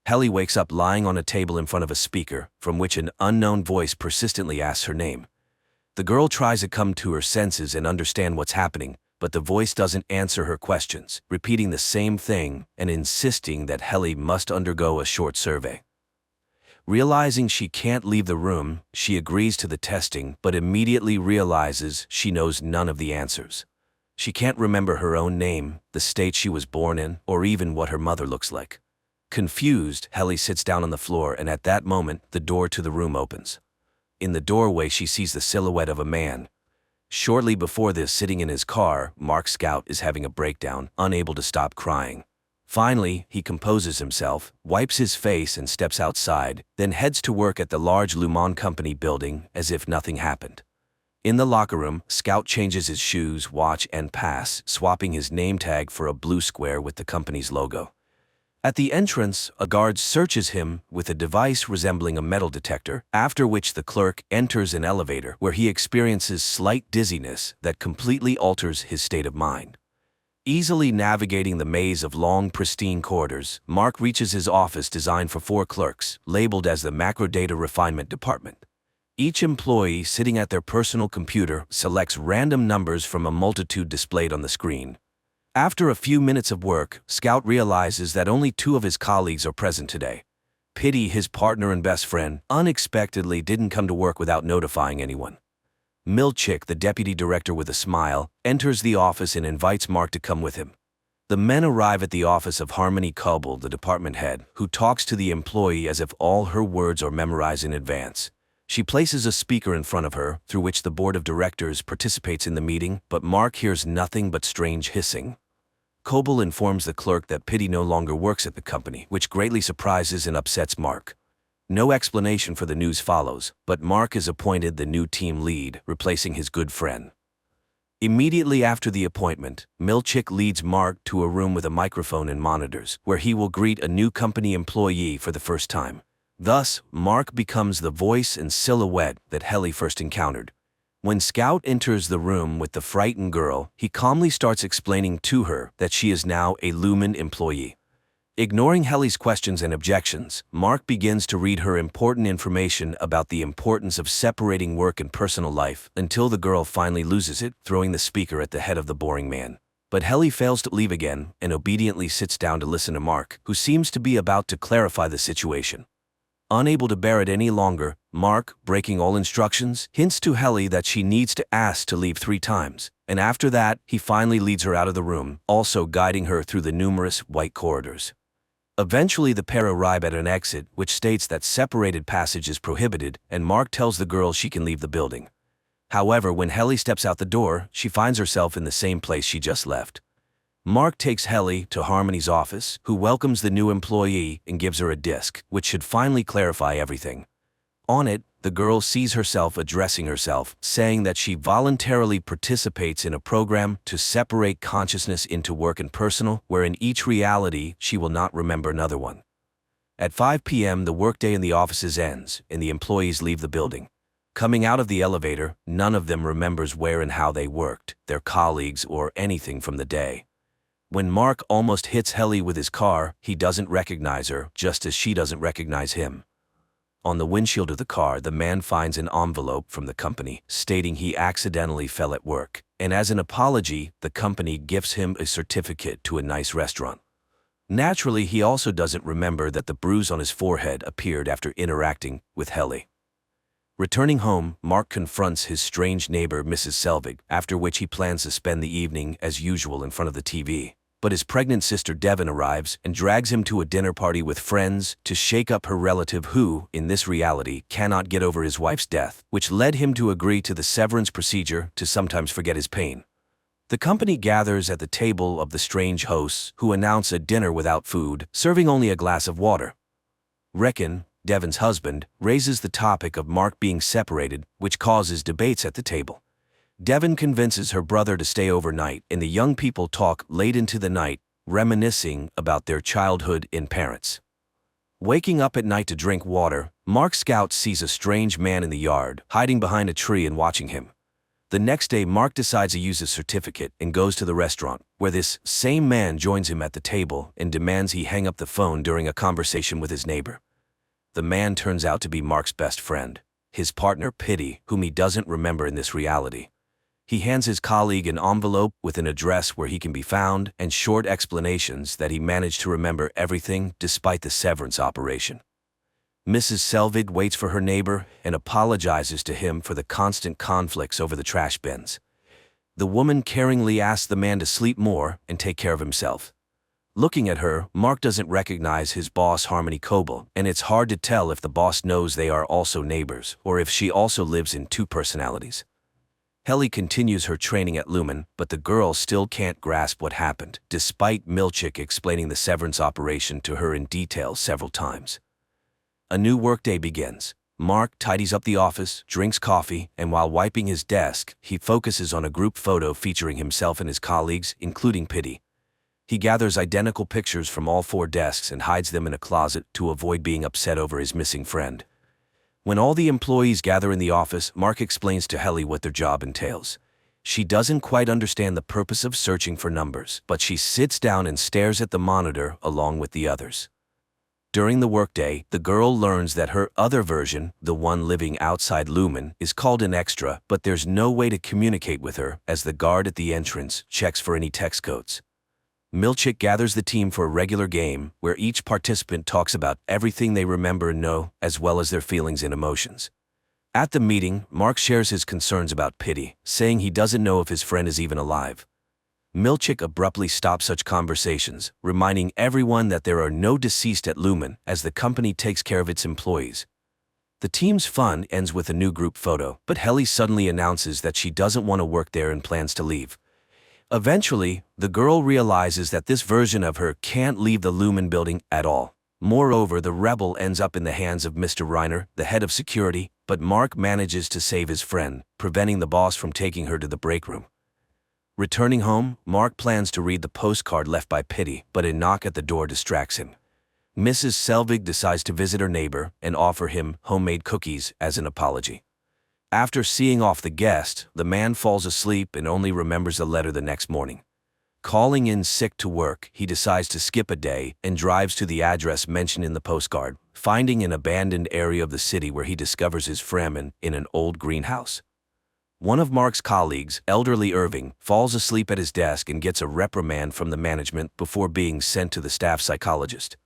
Helly wakes up lying on a table in front of a speaker, from which an unknown voice persistently asks her name. The girl tries to come to her senses and understand what's happening, but the voice doesn't answer her questions, repeating the same thing and insisting that Helly must undergo a short survey. Realizing she can't leave the room, she agrees to the testing but immediately realizes she knows none of the answers. She can't remember her own name, the state she was born in, or even what her mother looks like. Confused, Helly sits down on the floor, and at that moment, the door to the room opens. In the doorway, she sees the silhouette of a man. Shortly before this, sitting in his car, Mark Scout is having a breakdown, unable to stop crying. Finally, he composes himself, wipes his face and steps outside, then heads to work at the large Lumon Company building as if nothing happened. In the locker room, Scout changes his shoes, watch, and pass, swapping his name tag for a blue square with the company's logo. At the entrance, a guard searches him with a device resembling a metal detector, after which the clerk enters an elevator where he experiences slight dizziness that completely alters his state of mind. Easily navigating the maze of long, pristine corridors, Mark reaches his office designed for 4 clerks, labeled as the Macro Data Refinement Department. Each employee sitting at their personal computer selects random numbers from a multitude displayed on the screen. After a few minutes of work, Scout realizes that only 2 of his colleagues are present today. Pity, his partner and best friend, unexpectedly didn't come to work without notifying anyone. Milchick, the deputy director with a smile, enters the office and invites Mark to come with him. The men arrive at the office of Harmony Coble, the department head, who talks to the employee as if all her words are memorized in advance. She places a speaker in front of her, through which the board of directors participates in the meeting, but Mark hears nothing but strange hissing. Coble informs the clerk that Pity no longer works at the company, which greatly surprises and upsets Mark. No explanation for the news follows, but Mark is appointed the new team lead, replacing his good friend. Immediately after the appointment, Milchick leads Mark to a room with a microphone and monitors, where he will greet a new company employee for the first time. Thus, Mark becomes the voice and silhouette that Helly first encountered. When Scout enters the room with the frightened girl, he calmly starts explaining to her that she is now a Lumen employee. Ignoring Helly's questions and objections, Mark begins to read her important information about the importance of separating work and personal life until the girl finally loses it, throwing the speaker at the head of the boring man. But Helly fails to leave again and obediently sits down to listen to Mark, who seems to be about to clarify the situation. Unable to bear it any longer, Mark, breaking all instructions, hints to Helly that she needs to ask to leave 3 times, and after that, he finally leads her out of the room, also guiding her through the numerous white corridors. Eventually, the pair arrive at an exit, which states that separated passage is prohibited, and Mark tells the girl she can leave the building. However, when Helly steps out the door, she finds herself in the same place she just left. Mark takes Helly to Harmony's office, who welcomes the new employee and gives her a disc, which should finally clarify everything. On it, the girl sees herself addressing herself, saying that she voluntarily participates in a program to separate consciousness into work and personal, where in each reality she will not remember another one. At 5 p.m., the workday in the offices ends, and the employees leave the building. Coming out of the elevator, none of them remembers where and how they worked, their colleagues, or anything from the day. When Mark almost hits Helly with his car, he doesn't recognize her, just as she doesn't recognize him. On the windshield of the car, the man finds an envelope from the company, stating he accidentally fell at work, and as an apology, the company gifts him a certificate to a nice restaurant. Naturally, he also doesn't remember that the bruise on his forehead appeared after interacting with Helly. Returning home, Mark confronts his strange neighbor, Mrs. Selvig, after which he plans to spend the evening as usual in front of the TV. But his pregnant sister Devon arrives and drags him to a dinner party with friends to shake up her relative who, in this reality, cannot get over his wife's death, which led him to agree to the severance procedure to sometimes forget his pain. The company gathers at the table of the strange hosts, who announce a dinner without food, serving only a glass of water. Reckon, Devon's husband, raises the topic of Mark being separated, which causes debates at the table. Devon convinces her brother to stay overnight, and the young people talk late into the night, reminiscing about their childhood and parents. Waking up at night to drink water, Mark Scout sees a strange man in the yard, hiding behind a tree and watching him. The next day, Mark decides to use his certificate and goes to the restaurant, where this same man joins him at the table and demands he hang up the phone during a conversation with his neighbor. The man turns out to be Mark's best friend, his partner Pitty, whom he doesn't remember in this reality. He hands his colleague an envelope with an address where he can be found and short explanations that he managed to remember everything despite the severance operation. Mrs. Selvig waits for her neighbor and apologizes to him for the constant conflicts over the trash bins. The woman caringly asks the man to sleep more and take care of himself. Looking at her, Mark doesn't recognize his boss Harmony Coble, and it's hard to tell if the boss knows they are also neighbors or if she also lives in two personalities. Helly continues her training at Lumen, but the girl still can't grasp what happened, despite Milchick explaining the severance operation to her in detail several times. A new workday begins. Mark tidies up the office, drinks coffee, and while wiping his desk, he focuses on a group photo featuring himself and his colleagues, including Pitty. He gathers identical pictures from all 4 desks and hides them in a closet to avoid being upset over his missing friend. When all the employees gather in the office, Mark explains to Helly what their job entails. She doesn't quite understand the purpose of searching for numbers, but she sits down and stares at the monitor along with the others. During the workday, the girl learns that her other version, the one living outside Lumen, is called an extra, but there's no way to communicate with her as the guard at the entrance checks for any text codes. Milchick gathers the team for a regular game where each participant talks about everything they remember and know, as well as their feelings and emotions. At the meeting, Mark shares his concerns about Pitty, saying he doesn't know if his friend is even alive. Milchick abruptly stops such conversations, reminding everyone that there are no deceased at Lumen as the company takes care of its employees. The team's fun ends with a new group photo, but Helly suddenly announces that she doesn't want to work there and plans to leave. Eventually, the girl realizes that this version of her can't leave the Lumen building at all. Moreover, the rebel ends up in the hands of Mr. Reiner, the head of security, but Mark manages to save his friend, preventing the boss from taking her to the break room. Returning home, Mark plans to read the postcard left by Pitty, but a knock at the door distracts him. Mrs. Selvig decides to visit her neighbor and offer him homemade cookies as an apology. After seeing off the guest, the man falls asleep and only remembers the letter the next morning. Calling in sick to work, he decides to skip a day and drives to the address mentioned in the postcard, finding an abandoned area of the city where he discovers his Fremen in an old greenhouse. One of Mark's colleagues, elderly Irving, falls asleep at his desk and gets a reprimand from the management before being sent to the staff psychologist.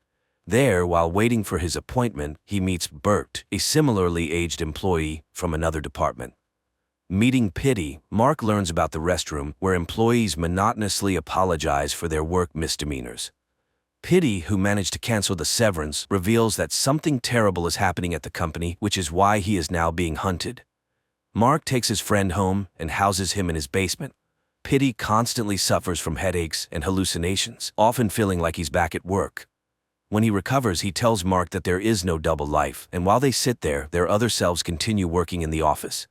There, while waiting for his appointment, he meets Bert, a similarly aged employee from another department. Meeting Pitty, Mark learns about the restroom where employees monotonously apologize for their work misdemeanors. Pitty, who managed to cancel the severance, reveals that something terrible is happening at the company, which is why he is now being hunted. Mark takes his friend home and houses him in his basement. Pitty constantly suffers from headaches and hallucinations, often feeling like he's back at work. When he recovers, he tells Mark that there is no double life, and while they sit there, their other selves continue working in the office.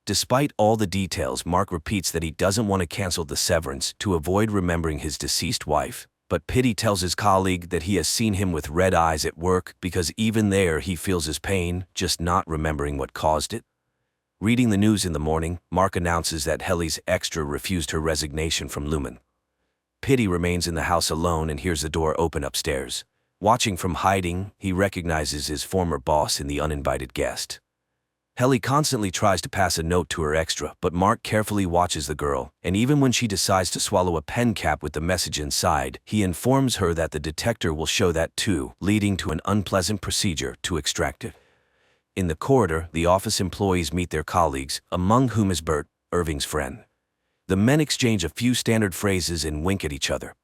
Despite all the details, Mark repeats that he doesn't want to cancel the severance to avoid remembering his deceased wife, but Pitty tells his colleague that he has seen him with red eyes at work because even there he feels his pain, just not remembering what caused it. Reading the news in the morning, Mark announces that Helly's extra refused her resignation from Lumen. Pitty remains in the house alone and hears the door open upstairs. Watching from hiding, he recognizes his former boss in the uninvited guest. Helly constantly tries to pass a note to her extra, but Mark carefully watches the girl, and even when she decides to swallow a pen cap with the message inside, he informs her that the detector will show that too, leading to an unpleasant procedure to extract it. In the corridor, the office employees meet their colleagues, among whom is Bert, Irving's friend. The men exchange a few standard phrases and wink at each other.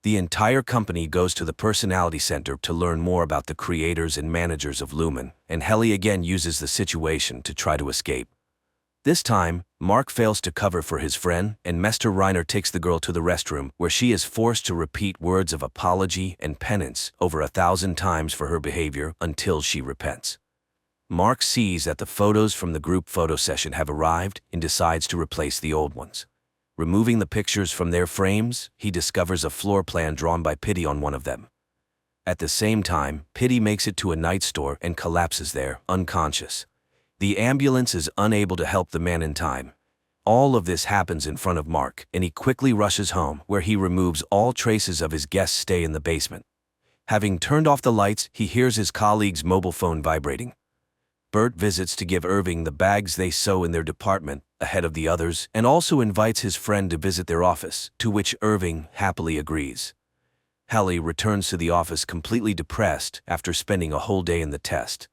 The entire company goes to the Personality Center to learn more about the creators and managers of Lumen, and Helly again uses the situation to try to escape. This time, Mark fails to cover for his friend, and Mr. Reiner takes the girl to the restroom, where she is forced to repeat words of apology and penance over 1,000 times for her behavior until she repents. Mark sees that the photos from the group photo session have arrived and decides to replace the old ones. Removing the pictures from their frames, he discovers a floor plan drawn by Pitty on one of them. At the same time, Pitty makes it to a night store and collapses there, unconscious. The ambulance is unable to help the man in time. All of this happens in front of Mark, and he quickly rushes home, where he removes all traces of his guest's stay in the basement. Having turned off the lights, he hears his colleague's mobile phone vibrating. Bert visits to give Irving the bags they sew in their department, ahead of the others, and also invites his friend to visit their office, to which Irving happily agrees. Helly returns to the office completely depressed after spending a whole day in the test.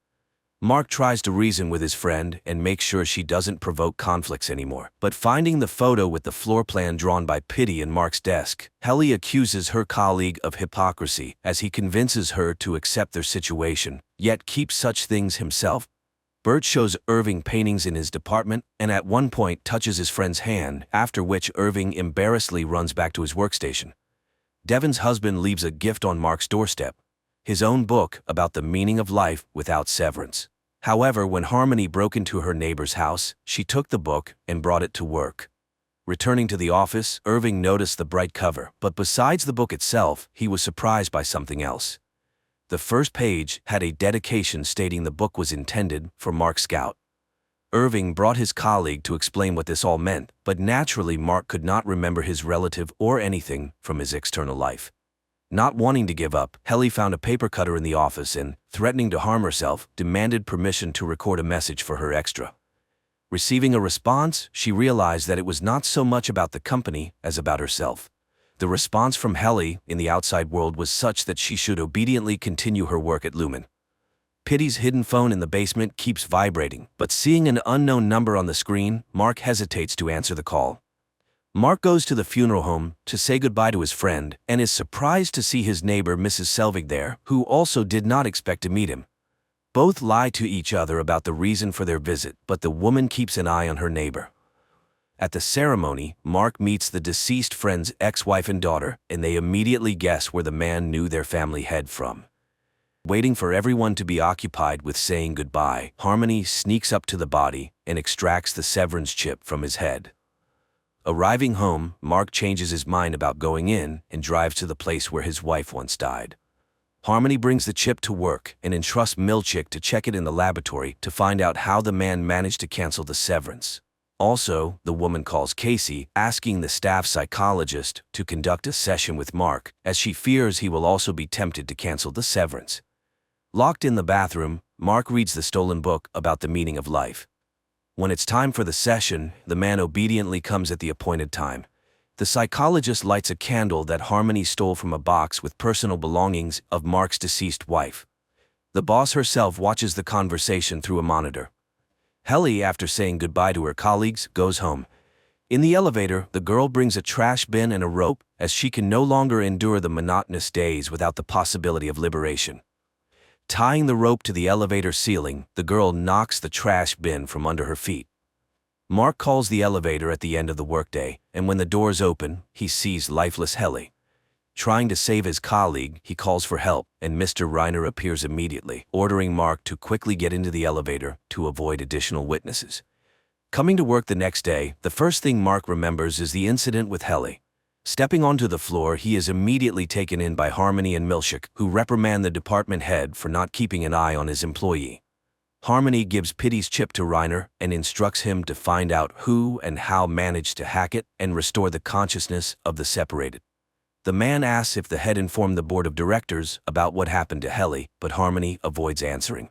Mark tries to reason with his friend and make sure she doesn't provoke conflicts anymore. But finding the photo with the floor plan drawn by Pitty in Mark's desk, Helly accuses her colleague of hypocrisy as he convinces her to accept their situation, yet keeps such things himself. Bert shows Irving paintings in his department and at one point touches his friend's hand, after which Irving embarrassedly runs back to his workstation. Devon's husband leaves a gift on Mark's doorstep, his own book about the meaning of life without severance. However, when Harmony broke into her neighbor's house, she took the book and brought it to work. Returning to the office, Irving noticed the bright cover, but besides the book itself, he was surprised by something else. The first page had a dedication stating the book was intended for Mark Scout. Irving brought his colleague to explain what this all meant, but naturally Mark could not remember his relative or anything from his external life. Not wanting to give up, Helly found a paper cutter in the office and, threatening to harm herself, demanded permission to record a message for her extra. Receiving a response, she realized that it was not so much about the company as about herself. The response from Helly in the outside world was such that she should obediently continue her work at Lumen. Pitty's hidden phone in the basement keeps vibrating, but seeing an unknown number on the screen, Mark hesitates to answer the call. Mark goes to the funeral home to say goodbye to his friend and is surprised to see his neighbor Mrs. Selvig there, who also did not expect to meet him. Both lie to each other about the reason for their visit, but the woman keeps an eye on her neighbor. At the ceremony, Mark meets the deceased friend's ex-wife and daughter, and they immediately guess where the man knew their family head from. Waiting for everyone to be occupied with saying goodbye, Harmony sneaks up to the body and extracts the severance chip from his head. Arriving home, Mark changes his mind about going in and drives to the place where his wife once died. Harmony brings the chip to work and entrusts Milchick to check it in the laboratory to find out how the man managed to cancel the severance. Also, the woman calls Casey, asking the staff psychologist to conduct a session with Mark, as she fears he will also be tempted to cancel the severance. Locked in the bathroom, Mark reads the stolen book about the meaning of life. When it's time for the session, the man obediently comes at the appointed time. The psychologist lights a candle that Harmony stole from a box with personal belongings of Mark's deceased wife. The boss herself watches the conversation through a monitor. Helly, after saying goodbye to her colleagues, goes home. In the elevator, the girl brings a trash bin and a rope, as she can no longer endure the monotonous days without the possibility of liberation. Tying the rope to the elevator ceiling, the girl knocks the trash bin from under her feet. Mark calls the elevator at the end of the workday, and when the doors open, he sees lifeless Helly. Trying to save his colleague, he calls for help, and Mr. Reiner appears immediately, ordering Mark to quickly get into the elevator to avoid additional witnesses. Coming to work the next day, the first thing Mark remembers is the incident with Helly. Stepping onto the floor, he is immediately taken in by Harmony and Milchick, who reprimand the department head for not keeping an eye on his employee. Harmony gives Pitty's chip to Reiner and instructs him to find out who and how managed to hack it and restore the consciousness of the separated. The man asks if the head informed the board of directors about what happened to Helly, but Harmony avoids answering.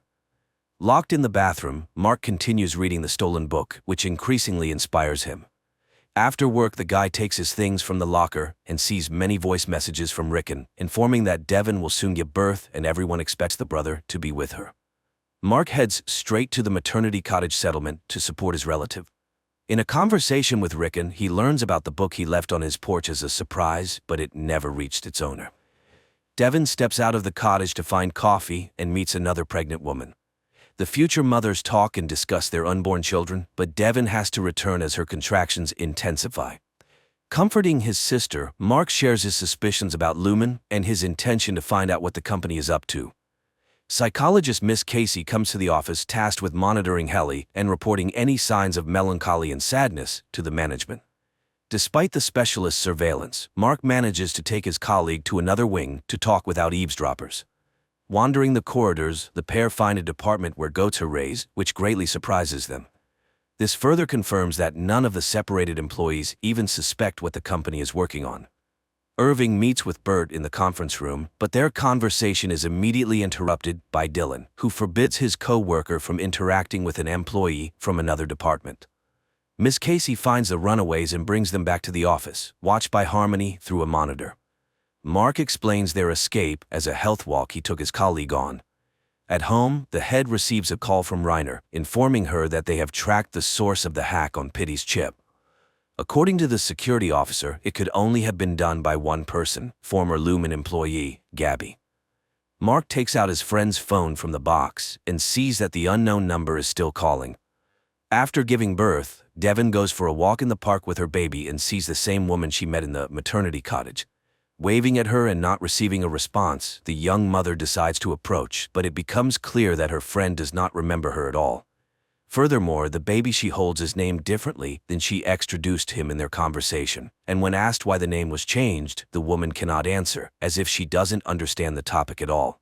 Locked in the bathroom, Mark continues reading the stolen book, which increasingly inspires him. After work, the guy takes his things from the locker and sees many voice messages from Rickon, informing that Devon will soon give birth and everyone expects the brother to be with her. Mark heads straight to the maternity cottage settlement to support his relative. In a conversation with Rickon, he learns about the book he left on his porch as a surprise, but it never reached its owner. Devon steps out of the cottage to find coffee and meets another pregnant woman. The future mothers talk and discuss their unborn children, but Devon has to return as her contractions intensify. Comforting his sister, Mark shares his suspicions about Lumen and his intention to find out what the company is up to. Psychologist Miss Casey comes to the office tasked with monitoring Helly and reporting any signs of melancholy and sadness to the management. Despite the specialist's surveillance, Mark manages to take his colleague to another wing to talk without eavesdroppers. Wandering the corridors, the pair find a department where goats are raised, which greatly surprises them. This further confirms that none of the separated employees even suspect what the company is working on. Irving meets with Bert in the conference room, but their conversation is immediately interrupted by Dylan, who forbids his co-worker from interacting with an employee from another department. Miss Casey finds the runaways and brings them back to the office, watched by Harmony through a monitor. Mark explains their escape as a health walk he took his colleague on. At home, the head receives a call from Reiner, informing her that they have tracked the source of the hack on Pitty's chip. According to the security officer, it could only have been done by one person, former Lumen employee, Gabby. Mark takes out his friend's phone from the box and sees that the unknown number is still calling. After giving birth, Devon goes for a walk in the park with her baby and sees the same woman she met in the maternity cottage. Waving at her and not receiving a response, the young mother decides to approach, but it becomes clear that her friend does not remember her at all. Furthermore, the baby she holds is named differently than she introduced him in their conversation, and when asked why the name was changed, the woman cannot answer, as if she doesn't understand the topic at all.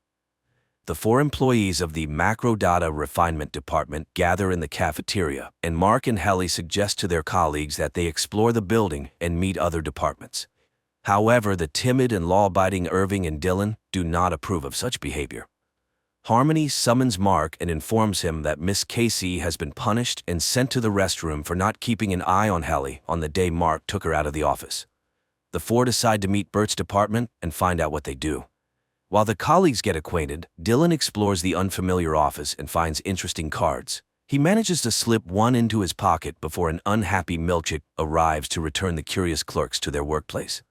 The 4 employees of the Macro Data Refinement Department gather in the cafeteria, and Mark and Helly suggest to their colleagues that they explore the building and meet other departments. However, the timid and law-abiding Irving and Dylan do not approve of such behavior. Harmony summons Mark and informs him that Miss Casey has been punished and sent to the restroom for not keeping an eye on Helly on the day Mark took her out of the office. The 4 decide to meet Bert's department and find out what they do. While the colleagues get acquainted, Dylan explores the unfamiliar office and finds interesting cards. He manages to slip one into his pocket before an unhappy Milchick arrives to return the curious clerks to their workplace.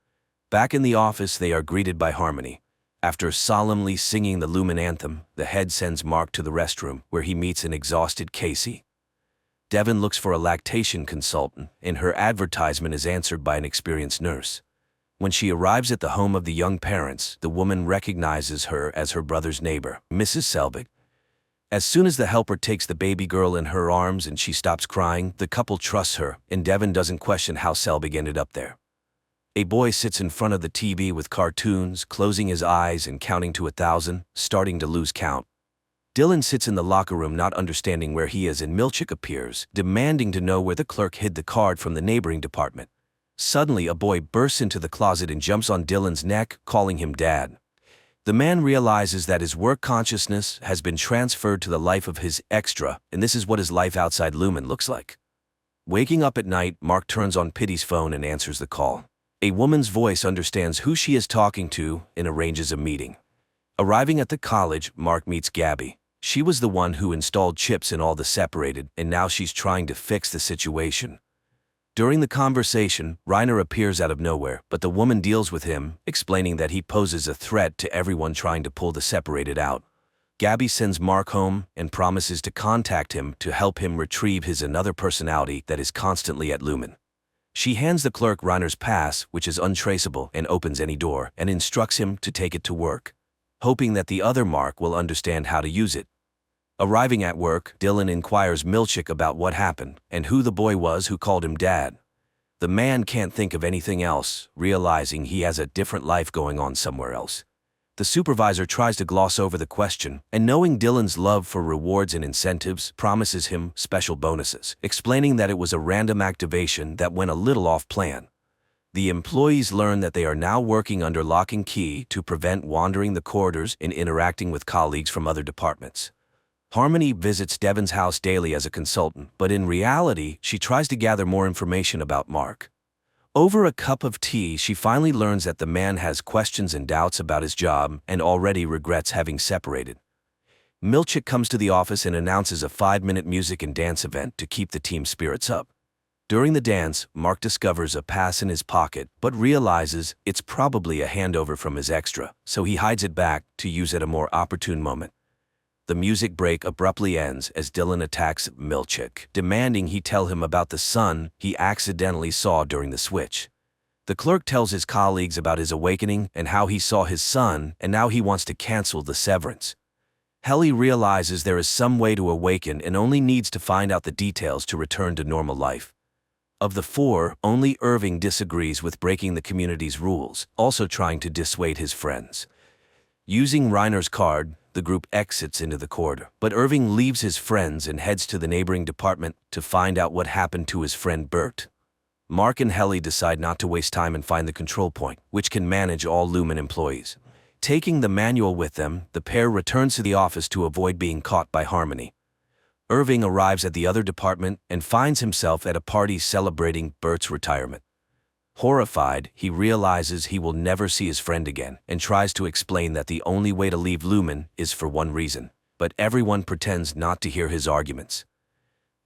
Back in the office, they are greeted by Harmony. After solemnly singing the Lumen anthem, the head sends Mark to the restroom, where he meets an exhausted Casey. Devon looks for a lactation consultant, and her advertisement is answered by an experienced nurse. When she arrives at the home of the young parents, the woman recognizes her as her brother's neighbor, Mrs. Selbig. As soon as the helper takes the baby girl in her arms and she stops crying, the couple trusts her, and Devon doesn't question how Selbig ended up there. A boy sits in front of the TV with cartoons, closing his eyes and counting to 1,000, starting to lose count. Dylan sits in the locker room not understanding where he is, and Milchick appears, demanding to know where the clerk hid the card from the neighboring department. Suddenly, a boy bursts into the closet and jumps on Dylan's neck, calling him Dad. The man realizes that his work consciousness has been transferred to the life of his extra, and this is what his life outside Lumen looks like. Waking up at night, Mark turns on Pitty's phone and answers the call. A woman's voice understands who she is talking to and arranges a meeting. Arriving at the college, Mark meets Gabby. She was the one who installed chips in all the separated, and now she's trying to fix the situation. During the conversation, Reiner appears out of nowhere, but the woman deals with him, explaining that he poses a threat to everyone trying to pull the separated out. Gabby sends Mark home and promises to contact him to help him retrieve his another personality that is constantly at Lumen. She hands the clerk Reiner's pass, which is untraceable and opens any door, and instructs him to take it to work, hoping that the other Mark will understand how to use it. Arriving at work, Dylan inquires Milchick about what happened and who the boy was who called him Dad. The man can't think of anything else, realizing he has a different life going on somewhere else. The supervisor tries to gloss over the question, and knowing Dylan's love for rewards and incentives, promises him special bonuses, explaining that it was a random activation that went a little off plan. The employees learn that they are now working under lock and key to prevent wandering the corridors and interacting with colleagues from other departments. Harmony visits Devon's house daily as a consultant, but in reality, she tries to gather more information about Mark. Over a cup of tea, she finally learns that the man has questions and doubts about his job and already regrets having separated. Milchick comes to the office and announces a 5-minute music and dance event to keep the team's spirits up. During the dance, Mark discovers a pass in his pocket, but realizes it's probably a handover from his extra, so he hides it back to use at a more opportune moment. The music break abruptly ends as Dylan attacks Milchick, demanding he tell him about the son he accidentally saw during the switch. The clerk tells his colleagues about his awakening and how he saw his son, and now he wants to cancel the severance. Helly realizes there is some way to awaken and only needs to find out the details to return to normal life. Of the 4, only Irving disagrees with breaking the community's rules, also trying to dissuade his friends. Using Reiner's card, The group exits into the corridor, but Irving leaves his friends and heads to the neighboring department to find out what happened to his friend Bert. Mark and Helly decide not to waste time and find the control point, which can manage all Lumen employees. Taking the manual with them, the pair returns to the office to avoid being caught by Harmony. Irving arrives at the other department and finds himself at a party celebrating Bert's retirement. Horrified, he realizes he will never see his friend again and tries to explain that the only way to leave Lumen is for one reason, but everyone pretends not to hear his arguments.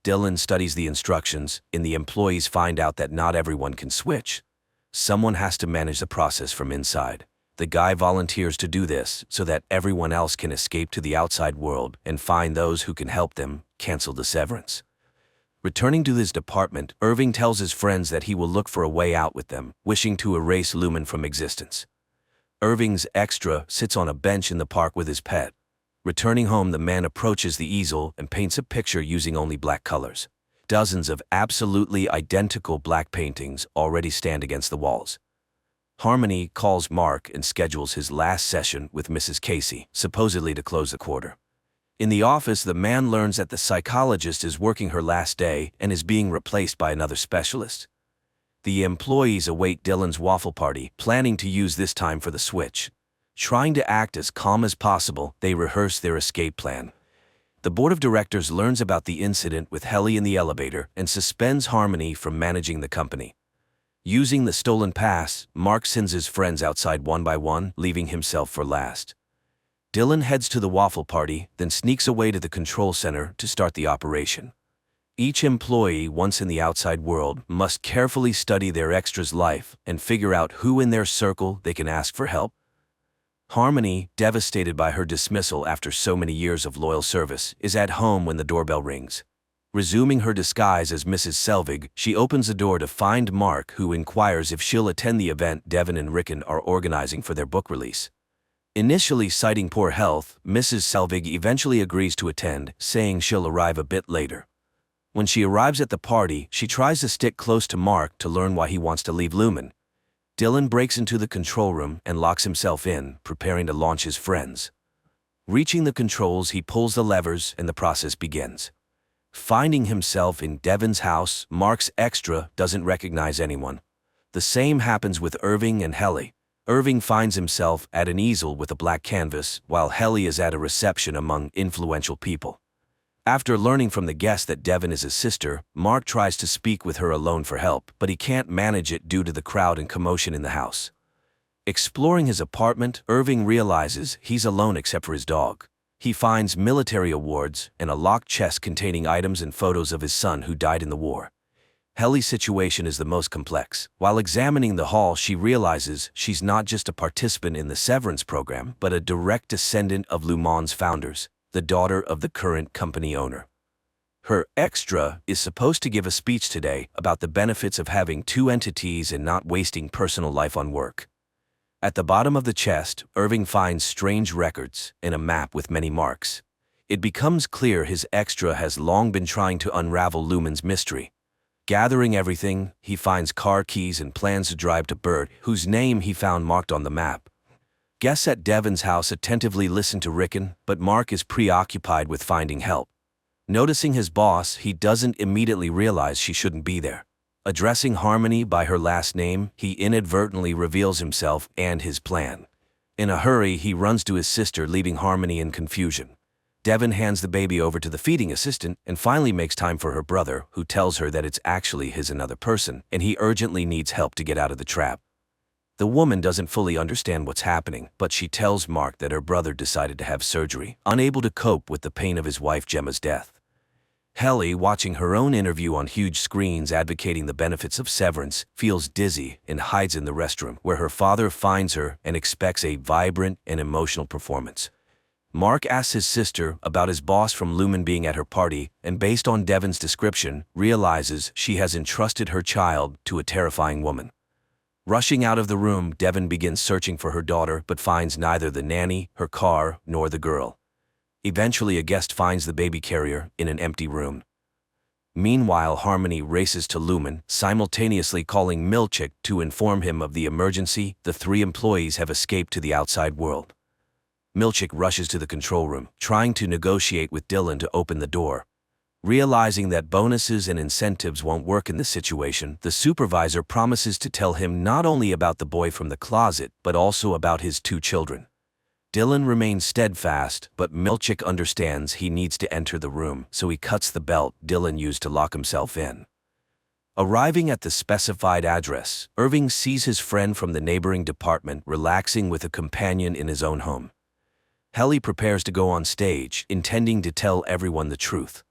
Dylan studies the instructions, and the employees find out that not everyone can switch. Someone has to manage the process from inside. The guy volunteers to do this so that everyone else can escape to the outside world and find those who can help them cancel the severance. Returning to his department, Irving tells his friends that he will look for a way out with them, wishing to erase Lumen from existence. Irving's extra sits on a bench in the park with his pet. Returning home, the man approaches the easel and paints a picture using only black colors. Dozens of absolutely identical black paintings already stand against the walls. Harmony calls Mark and schedules his last session with Mrs. Casey, supposedly to close the quarter. In the office, the man learns that the psychologist is working her last day and is being replaced by another specialist. The employees await Dylan's waffle party, planning to use this time for the switch. Trying to act as calm as possible, they rehearse their escape plan. The board of directors learns about the incident with Helly in the elevator and suspends Harmony from managing the company. Using the stolen pass, Mark sends his friends outside one by one, leaving himself for last. Dylan heads to the waffle party, then sneaks away to the control center to start the operation. Each employee, once in the outside world, must carefully study their extra's life and figure out who in their circle they can ask for help. Harmony, devastated by her dismissal after so many years of loyal service, is at home when the doorbell rings. Resuming her disguise as Mrs. Selvig, she opens the door to find Mark, who inquires if she'll attend the event Devin and Rickon are organizing for their book release. Initially citing poor health, Mrs. Selvig eventually agrees to attend, saying she'll arrive a bit later. When she arrives at the party, she tries to stick close to Mark to learn why he wants to leave Lumen. Dylan breaks into the control room and locks himself in, preparing to launch his friends. Reaching the controls, he pulls the levers and the process begins. Finding himself in Devin's house, Mark's extra doesn't recognize anyone. The same happens with Irving and Helly. Irving finds himself at an easel with a black canvas, while Helly is at a reception among influential people. After learning from the guest that Devin is his sister, Mark tries to speak with her alone for help, but he can't manage it due to the crowd and commotion in the house. Exploring his apartment, Irving realizes he's alone except for his dog. He finds military awards and a locked chest containing items and photos of his son who died in the war. Helly's situation is the most complex. While examining the hall, she realizes she's not just a participant in the Severance program, but a direct descendant of Lumen's founders, the daughter of the current company owner. Her extra is supposed to give a speech today about the benefits of having two entities and not wasting personal life on work. At the bottom of the chest, Irving finds strange records and a map with many marks. It becomes clear his extra has long been trying to unravel Lumen's mystery. Gathering everything, he finds car keys and plans to drive to Bert, whose name he found marked on the map. Guests at Devin's house attentively listen to Rickon, but Mark is preoccupied with finding help. Noticing his boss, he doesn't immediately realize she shouldn't be there. Addressing Harmony by her last name, he inadvertently reveals himself and his plan. In a hurry, he runs to his sister, leaving Harmony in confusion. Devin hands the baby over to the feeding assistant and finally makes time for her brother, who tells her that it's actually his another person, and he urgently needs help to get out of the trap. The woman doesn't fully understand what's happening, but she tells Mark that her brother decided to have surgery, unable to cope with the pain of his wife Gemma's death. Helly, watching her own interview on huge screens advocating the benefits of severance, feels dizzy and hides in the restroom, where her father finds her and expects a vibrant and emotional performance. Mark asks his sister about his boss from Lumen being at her party, and based on Devin's description, realizes she has entrusted her child to a terrifying woman. Rushing out of the room, Devin begins searching for her daughter but finds neither the nanny, her car, nor the girl. Eventually, a guest finds the baby carrier in an empty room. Meanwhile, Harmony races to Lumen, simultaneously calling Milchick to inform him of the emergency. The three employees have escaped to the outside world. Milchick rushes to the control room, trying to negotiate with Dylan to open the door. Realizing that bonuses and incentives won't work in this situation, the supervisor promises to tell him not only about the boy from the closet, but also about his 2 children. Dylan remains steadfast, but Milchick understands he needs to enter the room, so he cuts the belt Dylan used to lock himself in. Arriving at the specified address, Irving sees his friend from the neighboring department relaxing with a companion in his own home. Helly prepares to go on stage, intending to tell everyone the truth.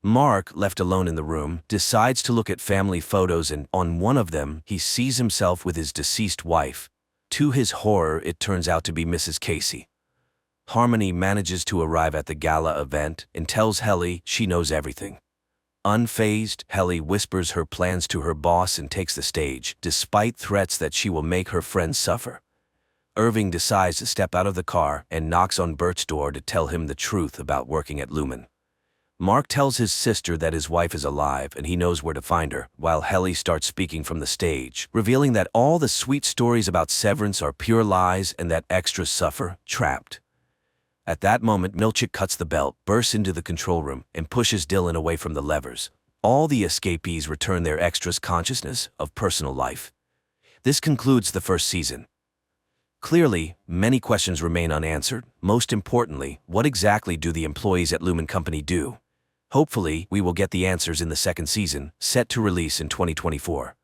Mark, left alone in the room, decides to look at family photos, and on one of them, he sees himself with his deceased wife. To his horror, it turns out to be Mrs. Casey. Harmony manages to arrive at the gala event and tells Helly she knows everything. Unfazed, Helly whispers her plans to her boss and takes the stage, despite threats that she will make her friends suffer. Irving decides to step out of the car and knocks on Bert's door to tell him the truth about working at Lumen. Mark tells his sister that his wife is alive and he knows where to find her, while Helly starts speaking from the stage, revealing that all the sweet stories about Severance are pure lies and that extras suffer, trapped. At that moment, Milchick cuts the belt, bursts into the control room, and pushes Dylan away from the levers. All the escapees return their extras consciousness of personal life. This concludes the first season. Clearly, many questions remain unanswered. Most importantly, what exactly do the employees at Lumen Company do? Hopefully, we will get the answers in the second season, set to release in 2024.